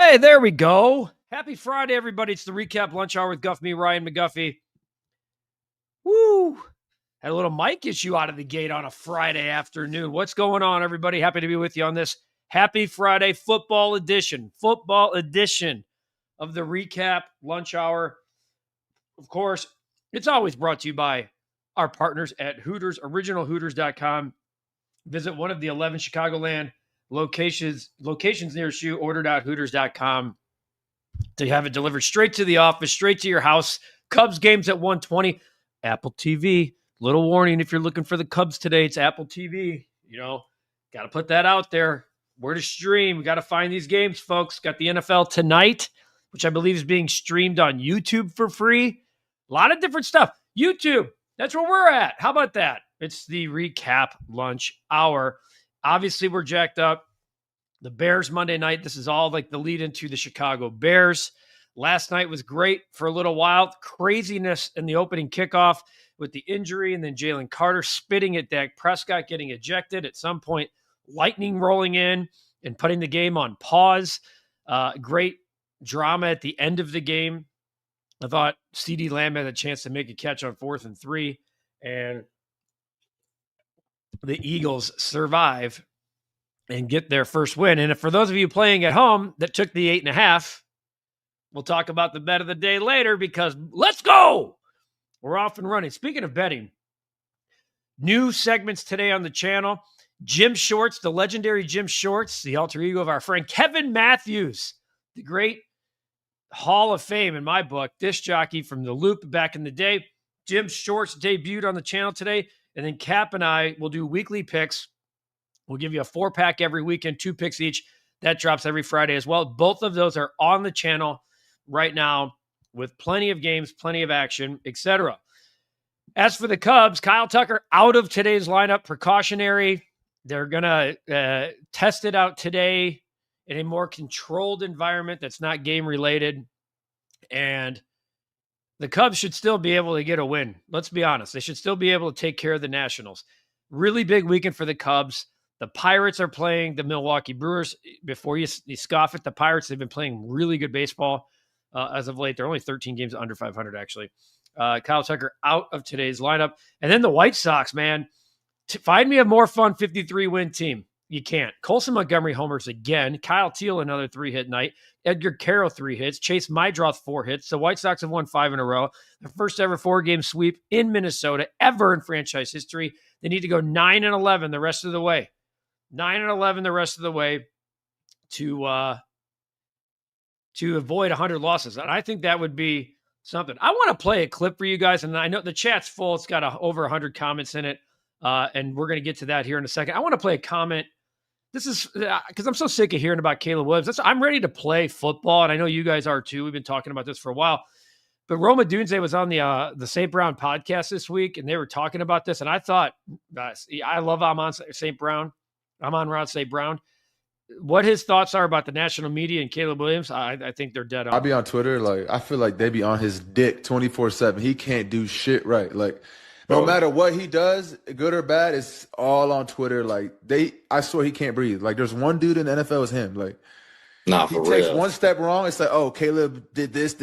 Hey, there we go. Happy Friday, everybody. It's the Recap Lunch Hour with Guff, me, Ryan McGuffey. Woo! Had a little mic issue out of the gate on a Friday afternoon. What's going on, everybody? Happy to be with you on this Happy Friday football edition of the Recap Lunch Hour. Of course, it's always brought to you by our partners at Hooters, originalhooters.com. Visit one of the 11 Chicagoland locations near you. Order.hooters.com to have it delivered straight to the office, straight to your house. Cubs games at 1:20. Apple TV. Little warning, if you're looking for the Cubs today, it's Apple TV. Got to put that out there. Where to stream? We got to find these games, folks. Got the NFL tonight, which I believe is being streamed on YouTube for free. A lot of different stuff. YouTube, that's where we're at. How about that? It's the Recap Lunch Hour. Obviously, we're jacked up. The Bears Monday night. This is all like the lead into the Chicago Bears. Last night was great for a little while. Craziness in the opening kickoff with the injury, and then Jalen Carter spitting at Dak Prescott, getting ejected. At some point, lightning rolling in and putting the game on pause. Great drama at the end of the game. I thought CeeDee Lamb had a chance to make a catch on 4th and 3, and the Eagles survive and get their first win. And for those of you playing at home that took the 8.5, we'll talk about the bet of the day later because let's go. We're off and running. Speaking of betting, new segments today on the channel. Jim Shorts, the legendary Jim Shorts, the alter ego of our friend Kevin Matthews, the great Hall of Fame, in my book, disc jockey from the Loop back in the day. Jim Shorts debuted on the channel today. And then Cap and I will do weekly picks. We'll give you a 4-pack every weekend, 2 picks each. That drops every Friday as well. Both of those are on the channel right now with plenty of games, plenty of action, etc. As for the Cubs, Kyle Tucker out of today's lineup, precautionary. They're going to test it out today in a more controlled environment that's not game-related. And the Cubs should still be able to get a win. Let's be honest. They should still be able to take care of the Nationals. Really big weekend for the Cubs. The Pirates are playing the Milwaukee Brewers. Before you scoff at the Pirates, they've been playing really good baseball as of late. They're only 13 games under 500, actually. Kyle Tucker out of today's lineup. And then the White Sox, man. Find me a more fun 53-win team. You can't. Colson Montgomery homers again. Kyle Teel, another 3-hit night. Edgar Carroll, 3 hits. Chase Maedroth, 4 hits. The White Sox have won 5 in a row. Their first ever 4-game sweep in Minnesota ever in franchise history. They need to go 9-11 the rest of the way. 9-11 the rest of the way to avoid 100 losses. And I think that would be something. I want to play a clip for you guys, and I know the chat's full. It's got over 100 comments in it, and we're going to get to that here in a second. I want to play a comment. This is because I'm so sick of hearing about Caleb Williams. I'm ready to play football, and I know you guys are too. We've been talking about this for a while. But Roma Dunze was on the St. Brown podcast this week, and they were talking about this. And I thought, I love I'm on St. Brown. I'm on Ron St. Brown. What his thoughts are about the national media and Caleb Williams, I think they're dead on. I'll be on Twitter. I feel like they be on his dick 24/7. He can't do shit right. No matter what he does, good or bad, it's all on Twitter. I swear he can't breathe. There's one dude in the NFL is him. Nah, he for takes real. one step wrong. It's oh, Caleb did this.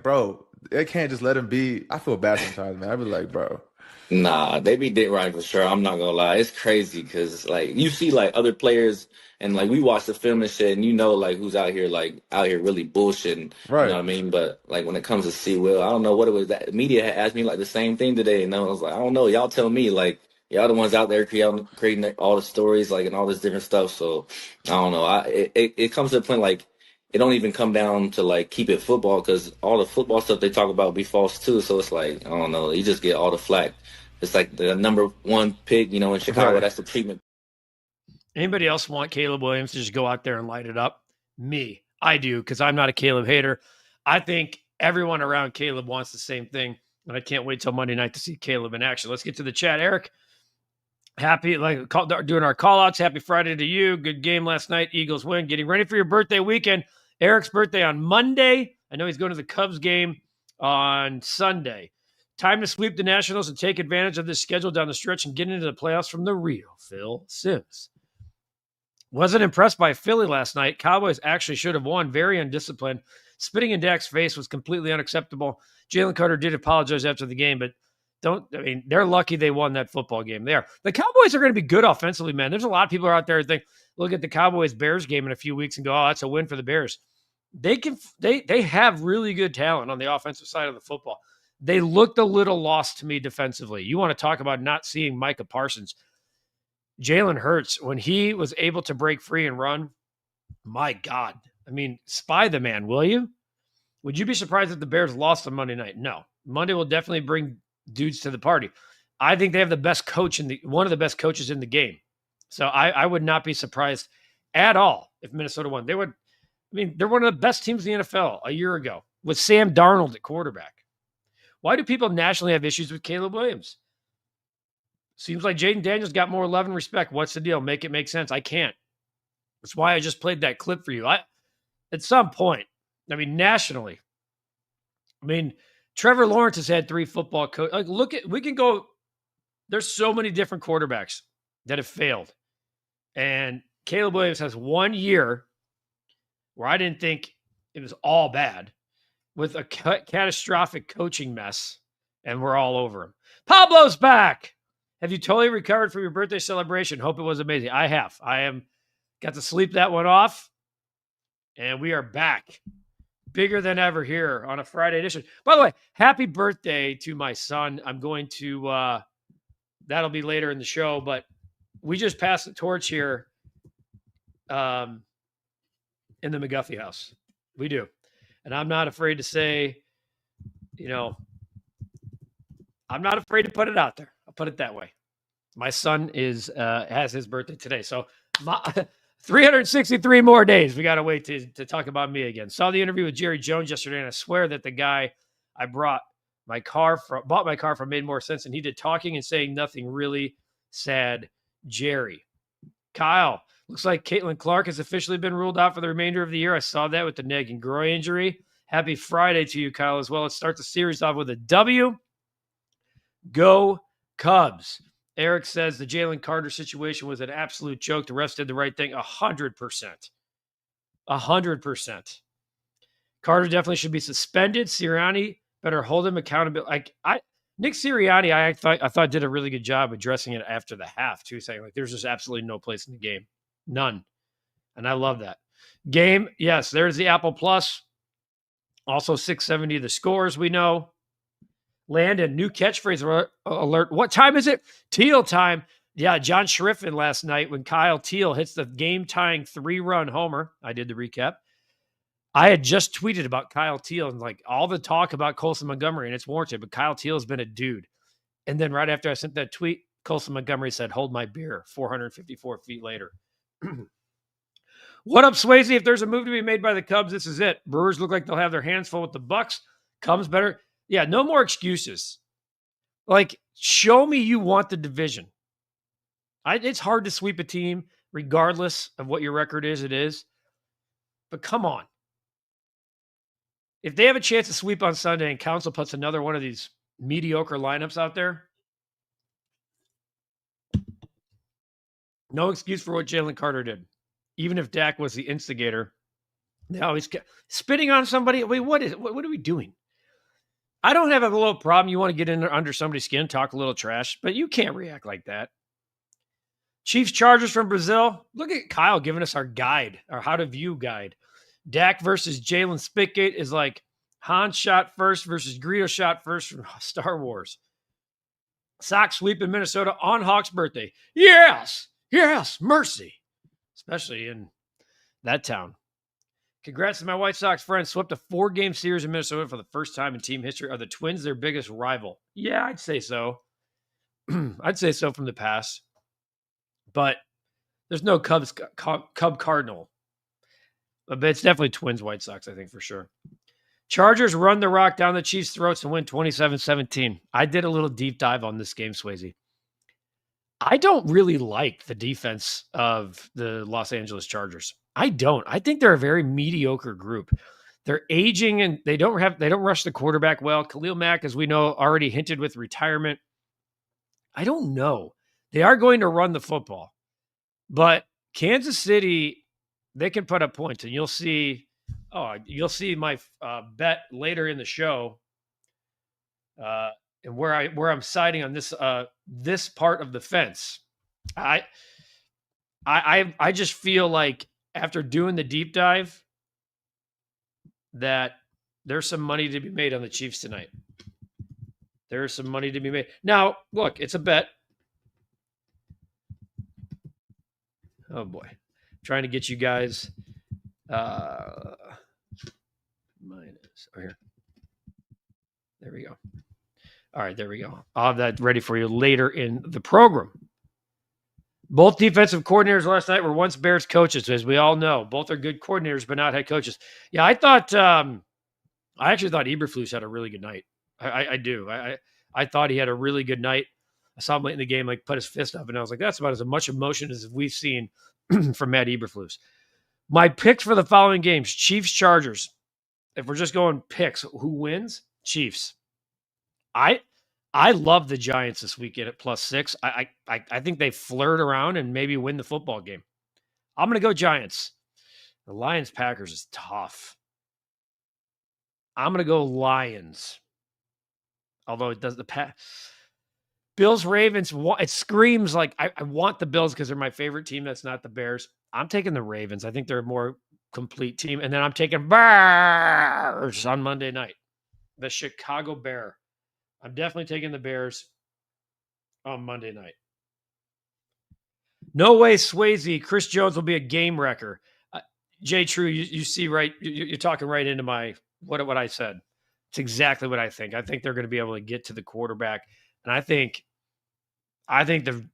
Bro, they can't just let him be. I feel bad sometimes, man. I be like, bro. Nah, they be dick riding for sure. I'm not gonna lie. It's crazy because you see other players and we watch the film and shit and who's out here really bullshitting. Right. You know what I mean? But when it comes to C Will, I don't know what it was. That media had asked me the same thing today, and I was like, I don't know. Y'all tell me. Y'all the ones out there creating all the stories and all this different stuff. So I don't know. It comes to a point it don't even come down to keep it football because all the football stuff they talk about be false too. So it's I don't know. You just get all the flack. It's the number 1 pick, in Chicago. Right. That's the treatment. Anybody else want Caleb Williams to just go out there and light it up? Me. I do, because I'm not a Caleb hater. I think everyone around Caleb wants the same thing, and I can't wait till Monday night to see Caleb in action. Let's get to the chat. Eric, happy, doing our call-outs. Happy Friday to you. Good game last night. Eagles win. Getting ready for your birthday weekend. Eric's birthday on Monday. I know he's going to the Cubs game on Sunday. Time to sweep the Nationals and take advantage of this schedule down the stretch and get into the playoffs from the real Phil Simms. Wasn't impressed by Philly last night. Cowboys actually should have won. Very undisciplined. Spitting in Dak's face was completely unacceptable. Jalen Carter did apologize after the game, but they're lucky they won that football game. They are. The Cowboys are going to be good offensively, man. There's a lot of people out there who think, look at the Cowboys-Bears game in a few weeks and go, oh, that's a win for the Bears. They have really good talent on the offensive side of the football. They looked a little lost to me defensively. You want to talk about not seeing Micah Parsons. Jalen Hurts, when he was able to break free and run, my God. I mean, spy the man, will you? Would you be surprised if the Bears lost on Monday night? No. Monday will definitely bring dudes to the party. I think they have the best coach one of the best coaches in the game. So I would not be surprised at all if Minnesota won. They're one of the best teams in the NFL a year ago with Sam Darnold at quarterback. Why do people nationally have issues with Caleb Williams? Seems like Jaden Daniels got more love and respect. What's the deal? Make it make sense. I can't. That's why I just played that clip for you. At some point, nationally, Trevor Lawrence has had 3 football coaches. We can go. There's so many different quarterbacks that have failed. And Caleb Williams has 1 year where I didn't think it was all bad with a catastrophic coaching mess, and we're all over him. Pablo's back. Have you totally recovered from your birthday celebration? Hope it was amazing. I have. Got to sleep that one off, and we are back. Bigger than ever here on a Friday edition. By the way, happy birthday to my son. I'm going to, that'll be later in the show, but we just passed the torch here in the McGuffey house. We do. And I'm not afraid to say, I'm not afraid to put it out there. I'll put it that way. My son has his birthday today. So 363 more days. We got to wait to talk about me again. Saw the interview with Jerry Jones yesterday, and I swear that the guy I bought my car from made more sense than he did talking and saying nothing. Really sad, Jerry. Kyle, looks like Caitlin Clark has officially been ruled out for the remainder of the year. I saw that with the neck and groin injury. Happy Friday to you, Kyle, as well. Let's start the series off with a W. Go Cubs. Eric says the Jalen Carter situation was an absolute joke. The refs did the right thing 100%. 100%. Carter definitely should be suspended. Sirianni better hold him accountable. Nick Sirianni, I thought did a really good job addressing it after the half, too, saying there's just absolutely no place in the game. None. And I love that. Game, yes, there's the Apple Plus. Also 670 the scores, we know. Landon, new catchphrase alert. What time is it? Teal time. Yeah, John Schriffen last night when Kyle Teal hits the game-tying 3-run homer. I did the recap. I had just tweeted about Kyle Teal and all the talk about Colson Montgomery, and it's warranted, but Kyle Teal has been a dude. And then right after I sent that tweet, Colson Montgomery said, hold my beer, 454 feet later. What up, Swayze? If there's a move to be made by the Cubs, this is it. Brewers look like they'll have their hands full with the Bucks. Cubs better. Yeah, no more excuses. Show me you want the division. It's hard to sweep a team, regardless of what your record is, it is. But come on. If they have a chance to sweep on Sunday and Council puts another one of these mediocre lineups out there, no excuse for what Jalen Carter did. Even if Dak was the instigator, they always spitting on somebody. Wait, what are we doing? I don't have a little problem. You want to get in under somebody's skin, talk a little trash, but you can't react like that. Chiefs Chargers from Brazil. Look at Kyle giving us our guide, our how to view guide. Dak versus Jalen Spitgate is like Han shot first versus Greedo shot first from Star Wars. Sox sweep in Minnesota on Hawk's birthday. Yes, mercy. Especially in that town. Congrats to my White Sox friends. Swept a 4-game series in Minnesota for the first time in team history. Are the Twins their biggest rival? Yeah, I'd say so. I'd say so from the past. But there's no Cub Cardinal. But it's definitely Twins White Sox, I think, for sure. Chargers run the rock down the Chiefs' throats and win 27-17. I did a little deep dive on this game, Swayze. I don't really like the defense of the Los Angeles Chargers. I don't. I think they're a very mediocre group. They're aging and they don't rush the quarterback well. Khalil Mack, as we know, already hinted with retirement. I don't know. They are going to run the football, but Kansas City, they can put up points, and you'll see my bet later in the show, and where I'm siding on this part of the fence. I just feel like after doing the deep dive that there's some money to be made on the Chiefs tonight. There's some money to be made. Now, look, it's a bet. Oh boy. Trying to get you guys minus. Oh, here. There we go. All right, there we go. I'll have that ready for you later in the program. Both defensive coordinators last night were once Bears coaches, as we all know. Both are good coordinators, but not head coaches. Yeah, I actually thought Eberflus had a really good night. I do. I thought he had a really good night. I saw him late in the game, like put his fist up, and I was like, that's about as much emotion as we've seen from Matt Eberflus. My picks for the following games: Chiefs, Chargers. If we're just going picks, who wins? Chiefs. I love the Giants this weekend at +6. I think they flirt around and maybe win the football game. I'm going to go Giants. The Lions-Packers is tough. I'm going to go Lions. Although it does Bills-Ravens, it screams like I want the Bills because they're my favorite team. That's not the Bears. I'm taking the Ravens. I think they're a more complete team. And then I'm taking Bears on Monday night. The Chicago Bear. I'm definitely taking the Bears on Monday night. No way, Swayze. Chris Jones will be a game wrecker. Jay True, you see right. You're talking right into my what I said. It's exactly what I think. I think they're going to be able to get to the quarterback, and I think the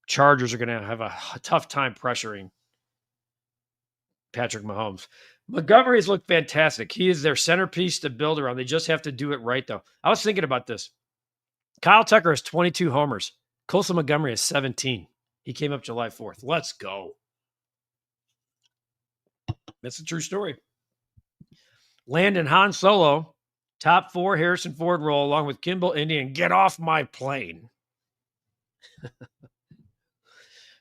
Chargers are going to have a tough time pressuring Patrick Mahomes. Montgomery's looked fantastic. He is their centerpiece to build around. They just have to do it right, though. I was thinking about this. Kyle Tucker has 22 homers. Colson Montgomery has 17. He came up July 4th. Let's go. That's a true story. Landon Han Solo, top 4 Harrison Ford role, along with Kimball Indian. Get off my plane.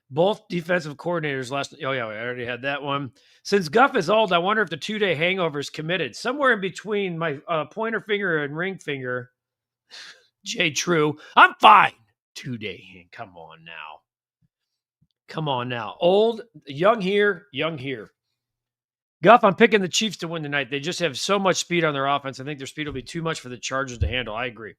Both defensive coordinators last. Oh, yeah, we already had that one. Since Guff is old, I wonder if the 2-day hangover is committed. Somewhere in between my pointer finger and ring finger. Jay True. I'm fine. 2-day hang. Come on now. Come on now. Old, young here, young here. Guff, I'm picking the Chiefs to win tonight. They just have so much speed on their offense. I think their speed will be too much for the Chargers to handle. I agree.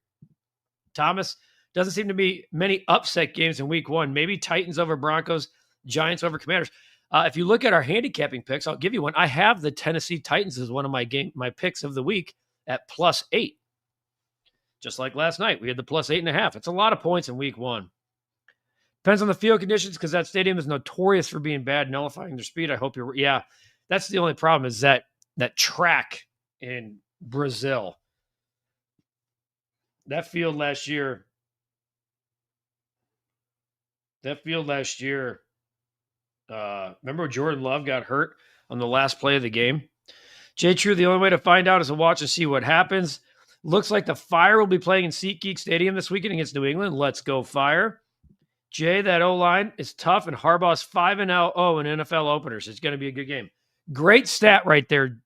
Thomas, doesn't seem to be many upset games in week 1. Maybe Titans over Broncos, Giants over Commanders. If you look at our handicapping picks, I'll give you one. I have the Tennessee Titans as one of my picks of the week at +8. Just like last night, we had the +8.5. It's a lot of points in week 1. Depends on the field conditions because that stadium is notorious for being bad, nullifying their speed. I hope you're, yeah. That's the only problem is that track in Brazil. That field last year. Remember Jordan Love got hurt on the last play of the game? Jay True, the only way to find out is to watch and see what happens. Looks like the Fire will be playing in SeatGeek Stadium this weekend against New England. Let's go Fire. Jay, that O-line is tough, and Harbaugh's 5-0 in NFL openers. It's going to be a good game. Great stat right there,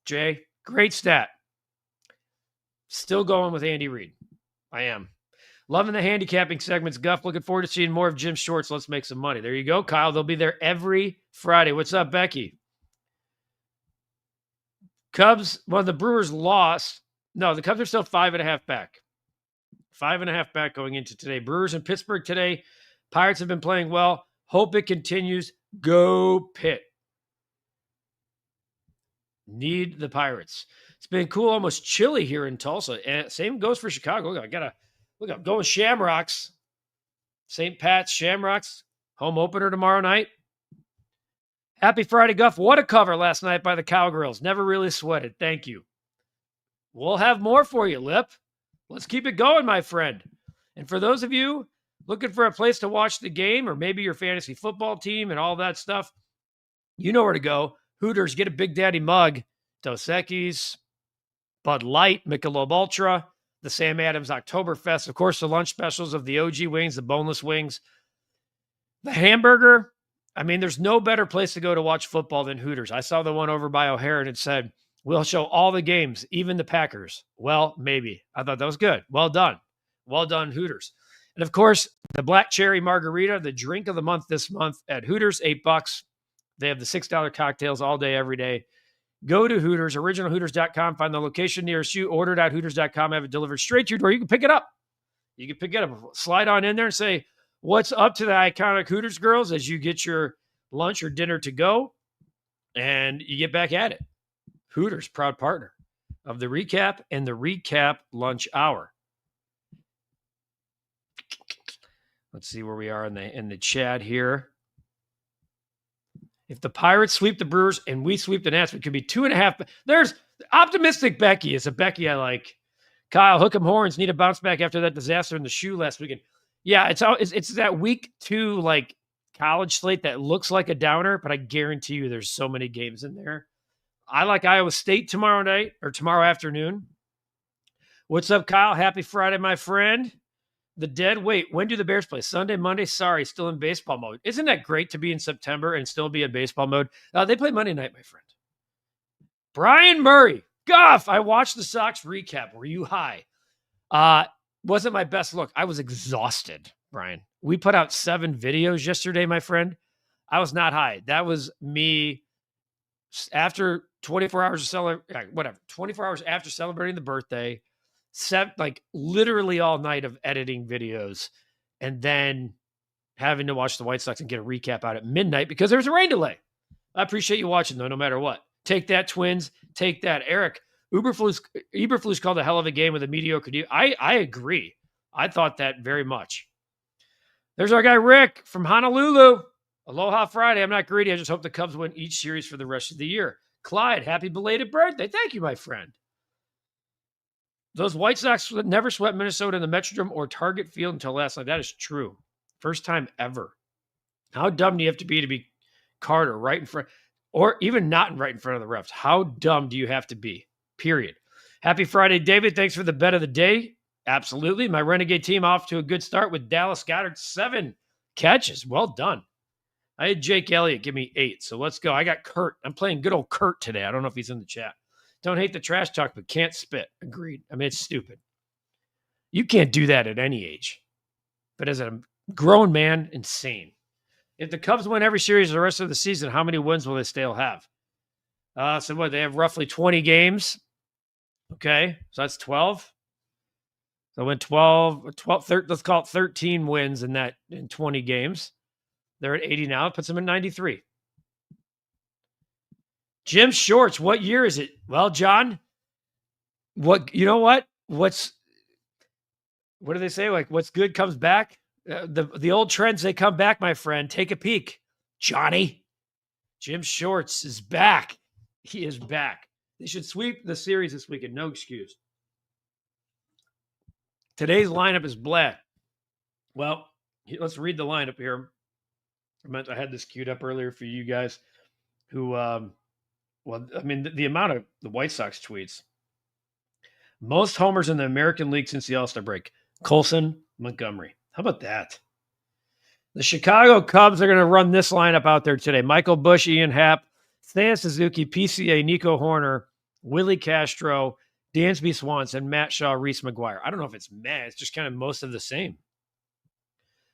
Jay. Great stat. Still going with Andy Reid. I am. Loving the handicapping segments, Guff. Looking forward to seeing more of Jim Shorts. Let's make some money. There you go, Kyle. They'll be there every Friday. What's up, Becky? Cubs, well, the Brewers lost. No, the Cubs are still 5.5 back. 5.5 back going into today. Brewers in Pittsburgh today. Pirates have been playing well. Hope it continues. Go Pitt. Need the Pirates. It's been cool, almost chilly here in Tulsa. And same goes for Chicago. Look, I'm going Shamrocks. St. Pat's Shamrocks. Home opener tomorrow night. Happy Friday, Guff. What a cover last night by the Cowgirls. Never really sweated. Thank you. We'll have more for you, Lip. Let's keep it going, my friend. And for those of you looking for a place to watch the game or maybe your fantasy football team and all that stuff, you know where to go. Hooters, get a Big Daddy mug. Dos Equis, Bud Light, Michelob Ultra, the Sam Adams Oktoberfest, of course, the lunch specials of the OG wings, the boneless wings, the hamburger I mean, there's no better place to go to watch football than Hooters. I saw the one over by O'Hare and it said, we'll show all the games, even the Packers. Well, maybe. I thought that was good. Well done. Well done, Hooters. And of course, the Black Cherry Margarita, the drink of the month this month at Hooters, $8. They have the $6 cocktails all day, every day. Go to Hooters, originalhooters.com, find the location nearest you, order it at hooters.com, have it delivered straight to your door. You can pick it up. You can pick it up, slide on in there and say, what's up to the iconic Hooters girls as you get your lunch or dinner to go, and you get back at it. Hooters, proud partner of the Recap and the Recap Lunch Hour. Let's see where we are in the chat here. If the Pirates sweep the Brewers and we sweep the Nats, it could be 2.5. There's optimistic Becky. Is a Becky I like. Kyle, hook 'em horns. Need a bounce back after that disaster in the shoe last weekend. Yeah, it's that week 2 like college slate that looks like a downer, but I guarantee you there's so many games in there. I like Iowa State tomorrow night or tomorrow afternoon. What's up, Kyle? Happy Friday, my friend. The Dead. Wait, when do the Bears play? Sunday, Monday? Sorry, still in baseball mode. Isn't that great to be in September and still be in baseball mode? They play Monday night, my friend. Brian Murray. Guff, I watched the Sox recap. Were you high? Wasn't my best look. I was exhausted, Brian. We put out 7 videos yesterday, my friend. I was not high. That was me after 24 hours of 24 hours after celebrating the birthday, like literally all night of editing videos, and then having to watch the White Sox and get a recap out at midnight because there was a rain delay. I appreciate you watching, though, no matter what. Take that, Twins. Take that, Eric. Eberflus called a hell of a game with a mediocre deal. I agree. I thought that very much. There's our guy, Rick, from Honolulu. Aloha Friday. I'm not greedy. I just hope the Cubs win each series for the rest of the year. Clyde, happy belated birthday. Thank you, my friend. Those White Sox never swept Minnesota in the Metrodome or Target Field until last night. That is true. First time ever. How dumb do you have to be Carter right in front, or even not right in front of the refs? How dumb do you have to be? Period. Happy Friday, David. Thanks for the bet of the day. Absolutely. My Renegade team off to a good start with Dallas Goedert, 7 catches. Well done. I had Jake Elliott give me 8. So let's go. I got Kurt. I'm playing good old Kurt today. I don't know if he's in the chat. Don't hate the trash talk, but can't spit. Agreed. I mean, it's stupid. You can't do that at any age. But as a grown man, insane. If the Cubs win every series the rest of the season, how many wins will they still have? So what? They have roughly 20 games. Okay. So that's 12. So win 12, let's call it 13 wins in 20 games. They're at 80 now. It puts them at 93. Jim Shorts, what year is it? Well, John, what do they say? Like, what's good comes back. The old trends, they come back, my friend. Take a peek. Johnny. Jim Shorts is back. He is back. They should sweep the series this weekend. No excuse. Today's lineup is blah. Well, let's read the lineup here. I had this queued up earlier for you guys who, the amount of the White Sox tweets. Most homers in the American League since the All-Star break. Colson, Montgomery. How about that? The Chicago Cubs are going to run this lineup out there today. Michael Busch, Ian Happ, Stan Suzuki, PCA, Nico Horner, Willie Castro, Dansby Swanson, Matt Shaw, Reese McGuire. I don't know if it's mad. It's just kind of most of the same.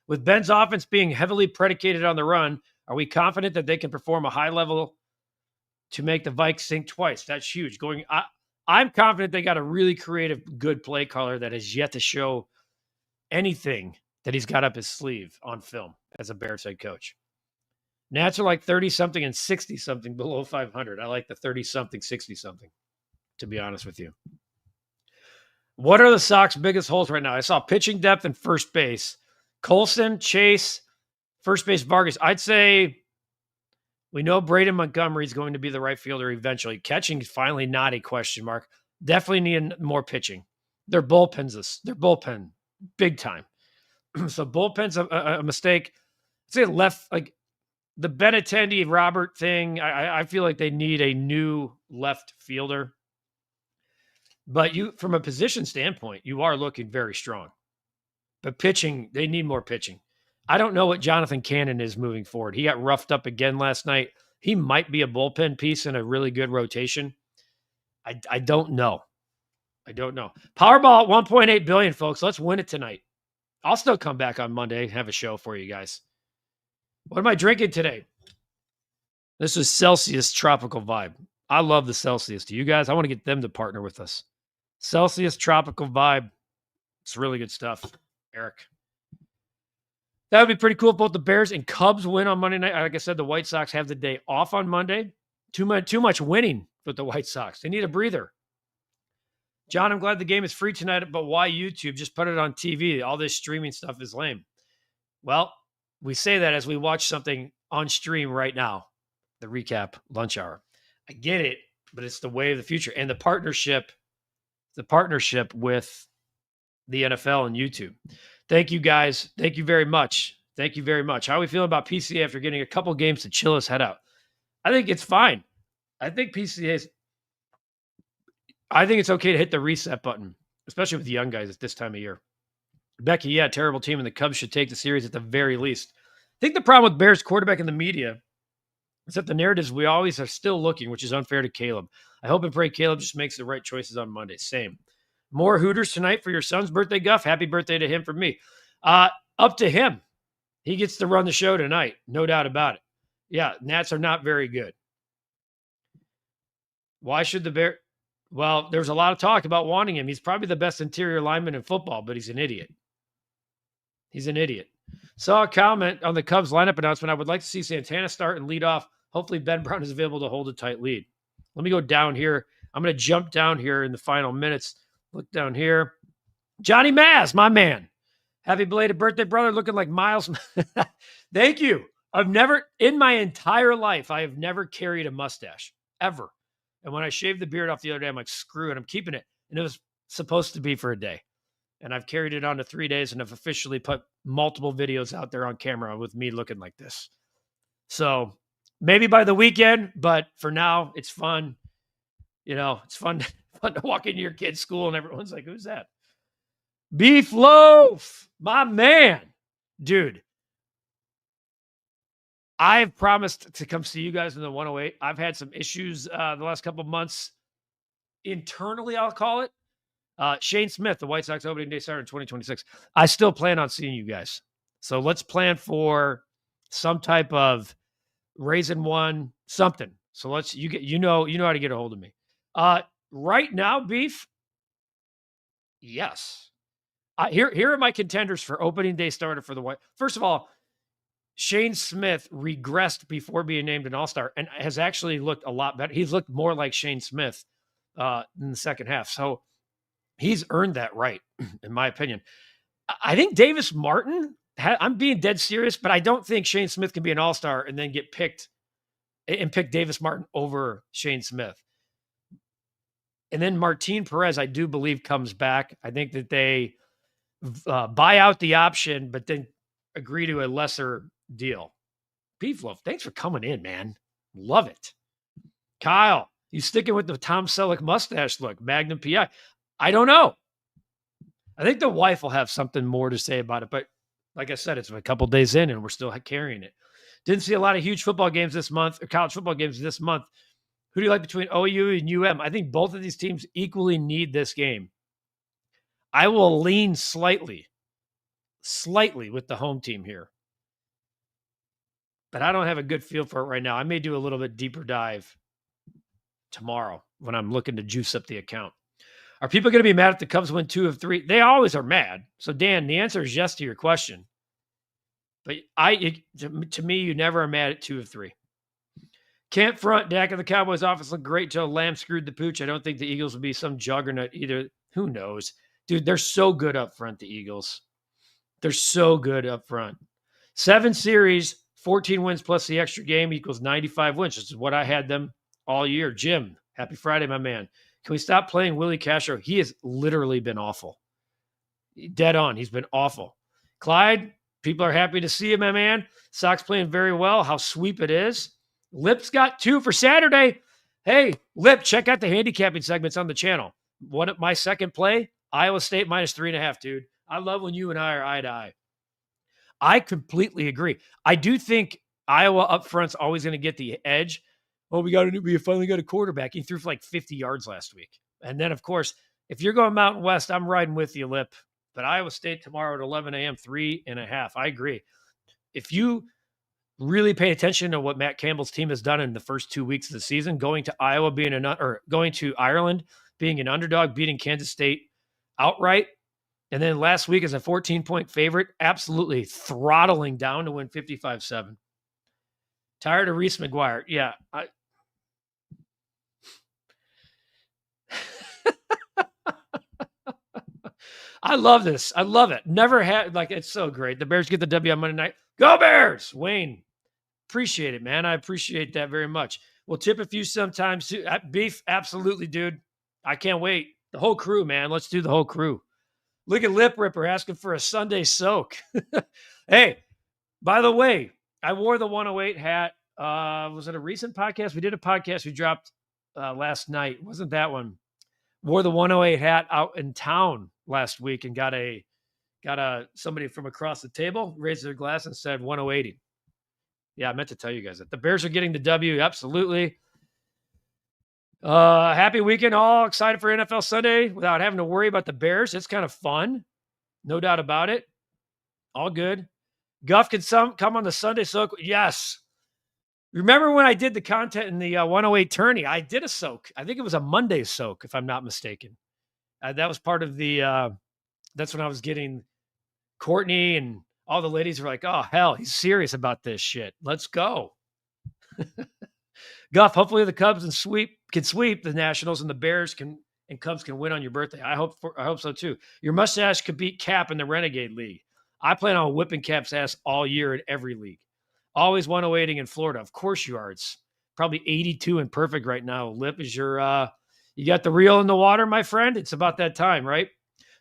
With Ben's offense being heavily predicated on the run, are we confident that they can perform a high level to make the Vikes think twice? That's huge. I'm confident they got a really creative, good play caller that has yet to show anything that he's got up his sleeve on film as a Bears head coach. Nats are like 30-something and 60-something below 500. I like the 30-something, 60-something, to be honest with you. What are the Sox' biggest holes right now? I saw pitching depth and first base. Colson, Chase, first base, Vargas. I'd say we know Braden Montgomery is going to be the right fielder eventually. Catching is finally not a question mark. Definitely need more pitching. Their bullpen, big time. So bullpen's a mistake. I'd say left, like the Benintendi Robert thing. I feel like they need a new left fielder. But from a position standpoint, you are looking very strong. But pitching, they need more pitching. I don't know what Jonathan Cannon is moving forward. He got roughed up again last night. He might be a bullpen piece in a really good rotation. I don't know. I don't know. Powerball at 1.8 billion, folks. Let's win it tonight. I'll still come back on Monday and have a show for you guys. What am I drinking today? This is Celsius Tropical Vibe. I love the Celsius. Do you guys? I want to get them to partner with us. Celsius Tropical Vibe. It's really good stuff, Eric. That would be pretty cool if both the Bears and Cubs win on Monday night. Like I said, the White Sox have the day off on Monday. Too much winning with the White Sox. They need a breather. John, I'm glad the game is free tonight, but why YouTube? Just put it on TV. All this streaming stuff is lame. Well, we say that as we watch something on stream right now, the Recap Lunch Hour. I get it, but it's the way of the future. And the partnership with the NFL and YouTube. Thank you, guys. Thank you very much. Thank you very much. How are we feeling about PCA after getting a couple games to chill his head out? I think it's fine. I think it's okay to hit the reset button, especially with the young guys at this time of year. Becky, yeah, terrible team, and the Cubs should take the series at the very least. I think the problem with Bears quarterback in the media is that the narratives we always are still looking, which is unfair to Caleb. I hope and pray Caleb just makes the right choices on Monday. Same. More Hooters tonight for your son's birthday, Guff. Happy birthday to him from me. Up to him. He gets to run the show tonight. No doubt about it. Yeah, Nats are not very good. Why should the Bears? Well, there's a lot of talk about wanting him. He's probably the best interior lineman in football, but he's an idiot. He's an idiot. Saw a comment on the Cubs lineup announcement. I would like to see Santana start and lead off. Hopefully Ben Brown is available to hold a tight lead. Let me go down here. I'm going to jump down here in the final minutes. Look down here. Johnny Maz, my man. Happy belated birthday, brother. Looking like Miles. Thank you. In my entire life, I have never carried a mustache, ever. And when I shaved the beard off the other day, I'm like, screw it. I'm keeping it. And it was supposed to be for a day. And I've carried it on to 3 days and have officially put multiple videos out there on camera with me looking like this. So maybe by the weekend, but for now, it's fun. You know, it's fun to walk into your kid's school and everyone's like, who's that? Beef Loaf, my man. Dude, I've promised to come see you guys in the 108. I've had some issues the last couple of months internally, I'll call it. Shane Smith, the White Sox opening day starter in 2026. I still plan on seeing you guys. So let's plan for some type of raisin one, something. So you know how to get a hold of me. Right now, Beef, yes. Here are my contenders for opening day starter for the White. First of all, Shane Smith regressed before being named an All-Star and has actually looked a lot better. He's looked more like Shane Smith in the second half. So he's earned that right, in my opinion. I think Davis Martin, I'm being dead serious, but I don't think Shane Smith can be an All-Star and then get pick Davis Martin over Shane Smith. And then Martin Perez, I do believe, comes back. I think that they buy out the option, but then agree to a lesser deal. Beef Loaf, thanks for coming in, man. Love it. Kyle, you sticking with the Tom Selleck mustache look, Magnum PI. I don't know. I think the wife will have something more to say about it, but like I said, it's a couple days in and we're still carrying it. Didn't see a lot of huge football games this month, or college football games this month. Who do you like between OU and I think both of these teams equally need this game. I will lean slightly with the home team here. But I don't have a good feel for it right now. I may do a little bit deeper dive tomorrow when I'm looking to juice up the account. Are people going to be mad if the Cubs win 2 of 3? They always are mad. So, Dan, the answer is yes to your question. But to me, you never are mad at 2 of 3. Can't front. Dak of the Cowboys office looked great till Lamb screwed the pooch. I don't think the Eagles will be some juggernaut either. Who knows? Dude, they're so good up front, the Eagles. They're so good up front. 7 series, 14 wins plus the extra game equals 95 wins. This is what I had them all year. Jim, happy Friday, my man. Can we stop playing Willie Castro? He has literally been awful. Dead on. He's been awful. Clyde, people are happy to see him, my man. Sox playing very well. How sweep it is. Lip's got 2 for Saturday. Hey, Lip, check out the handicapping segments on the channel. My second play, Iowa State -3.5, dude. I love when you and I are eye to eye. I completely agree. I do think Iowa up front's always going to get the edge. Oh, we finally got a quarterback. He threw for like 50 yards last week. And then, of course, if you're going Mountain West, I'm riding with you, Lip. But Iowa State tomorrow at 11 a.m., 3.5. I agree. If you really pay attention to what Matt Campbell's team has done in the first 2 weeks of the season, going to Iowa going to Ireland, being an underdog, beating Kansas State outright, and then last week as a 14-point favorite, absolutely throttling down to win 55-7. Tired of Reese McGuire. Yeah. I love this. I love it. Never had, it's so great. The Bears get the W on Monday night. Go Bears! Wayne. Appreciate it, man. I appreciate that very much. We'll tip a few sometimes too. Beef, absolutely, dude. I can't wait. The whole crew, man. Let's do the whole crew. Look at Lip Ripper asking for a Sunday soak. Hey, by the way, I wore the 108 hat. Was it a recent podcast? We did a podcast we dropped last night. Wasn't that one? Wore the 108 hat out in town last week and got somebody from across the table raised their glass and said 108. Yeah, I meant to tell you guys that. The Bears are getting the W. Absolutely. Happy weekend. All excited for NFL Sunday without having to worry about the Bears. It's kind of fun. No doubt about it. All good. Guff can come on the Sunday soak. Yes. Remember when I did the content in the 108 tourney? I did a soak. I think it was a Monday soak, if I'm not mistaken. That was part of the, that's when I was getting Courtney and all the ladies were like, oh, hell, he's serious about this shit. Let's go. Guff, hopefully the Cubs can sweep the Nationals and the Bears and Cubs can win on your birthday. I hope so too. Your mustache could beat Cap in the Renegade League. I plan on whipping Cap's ass all year in every league. Always 108ing in Florida. Of course you are. It's probably 82 and perfect right now. Lip is your, you got the reel in the water, my friend. It's about that time, right?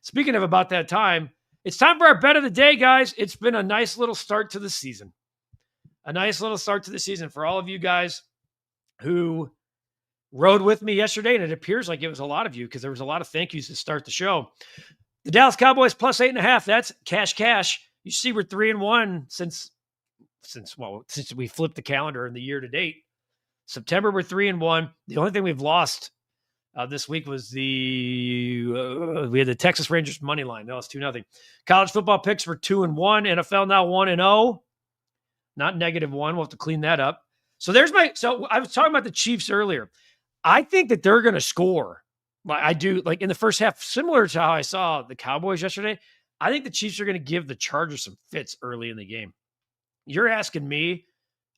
Speaking of about that time, it's time for our bet of the day, guys. It's been a nice little start to the season. A nice little start to the season for all of you guys who rode with me yesterday, and it appears like it was a lot of you because there was a lot of thank yous to start the show. The Dallas Cowboys plus 8.5. That's cash. You see, we're 3-1 since we flipped the calendar in the year to date. September, we're 3-1. The only thing we've lost this week was we had the Texas Rangers money line. They lost 2-0. College football picks were 2-1. NFL now 1-0. Not -1. We'll have to clean that up. So I was talking about the Chiefs earlier. I think that they're going to score. I do, like in the first half, similar to how I saw the Cowboys yesterday. I think the Chiefs are going to give the Chargers some fits early in the game. You're asking me,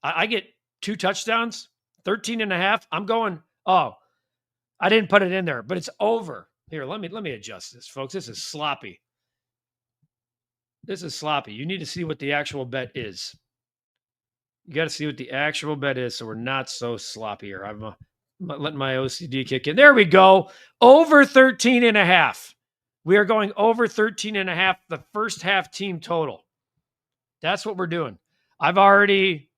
I get 2 touchdowns, 13.5. I'm going, I didn't put it in there, but it's over. Here, let me adjust this, folks. This is sloppy. You need to see what the actual bet is. You got to see what the actual bet is so we're not so sloppy here. I'm letting my OCD kick in. There we go. Over 13.5. We are going over 13.5, the first half team total. That's what we're doing. I've already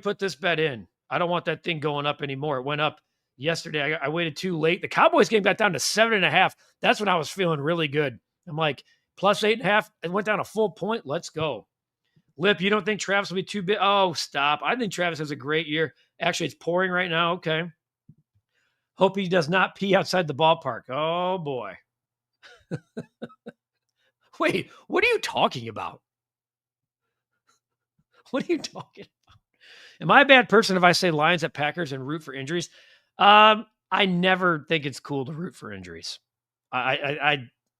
put this bet in. I don't want that thing going up anymore. It went up yesterday. I waited too late. The Cowboys game got down to 7.5. That's when I was feeling really good. I'm like, plus 8.5. It went down a full point. Let's go. Lip, you don't think Travis will be too big? Oh, stop. I think Travis has a great year. Actually, it's pouring right now. Okay. Hope he does not pee outside the ballpark. Oh, boy. Wait, what are you talking about? What are you talking about? Am I a bad person if I say Lions at Packers and root for injuries? I never think it's cool to root for injuries.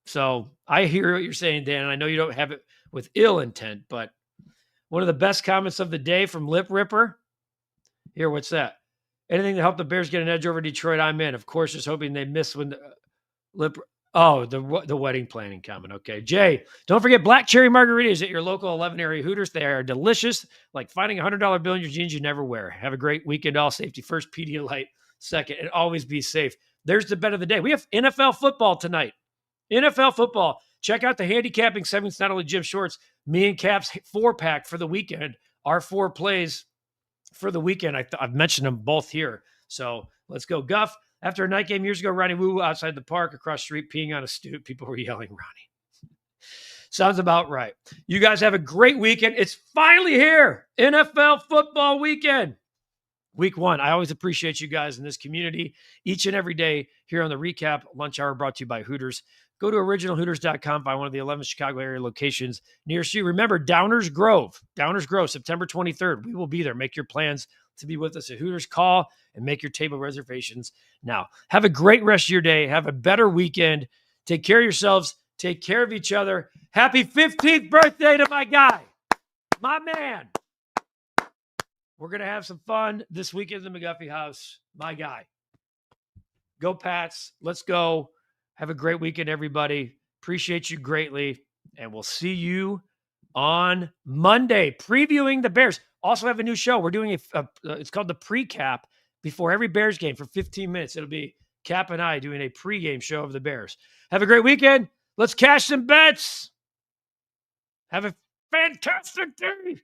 So I hear what you're saying, Dan, and I know you don't have it with ill intent, but one of the best comments of the day from Lip Ripper. Here, what's that? Anything to help the Bears get an edge over Detroit, I'm in. Of course, just hoping they miss when the wedding planning comment. Okay. Jay, don't forget black cherry margaritas at your local 11 area Hooters. They are delicious, like finding a $100 bill in your jeans you never wear. Have a great weekend. All safety first, Pedialyte second, and always be safe. There's the bet of the day. We have NFL football tonight. NFL football. Check out the handicapping segments, not only Jim Shorts, me and Cap's 4-pack for the weekend. Our 4 plays for the weekend. I've mentioned them both here. So let's go. Guff, after a night game years ago, Ronnie Woo outside the park across the street peeing on a stoop. People were yelling, Ronnie. Sounds about right. You guys have a great weekend. It's finally here. NFL football weekend. Week 1. I always appreciate you guys in this community each and every day here on the Recap Lunch Hour brought to you by Hooters. Go to originalhooters.com, find one of the 11 Chicago area locations nearest you. Remember, Downers Grove, September 23rd. We will be there. Make your plans to be with us at Hooters. Call and make your table reservations now. Have a great rest of your day. Have a better weekend. Take care of yourselves. Take care of each other. Happy 15th birthday to my guy, my man. We're going to have some fun this weekend in the McGuffey house. My guy. Go Pats. Let's go. Have a great weekend, everybody. Appreciate you greatly. And we'll see you on Monday, previewing the Bears. Also have a new show. We're doing it's called the Pre-Cap before every Bears game for 15 minutes. It'll be Cap and I doing a pregame show of the Bears. Have a great weekend. Let's cash some bets. Have a fantastic day.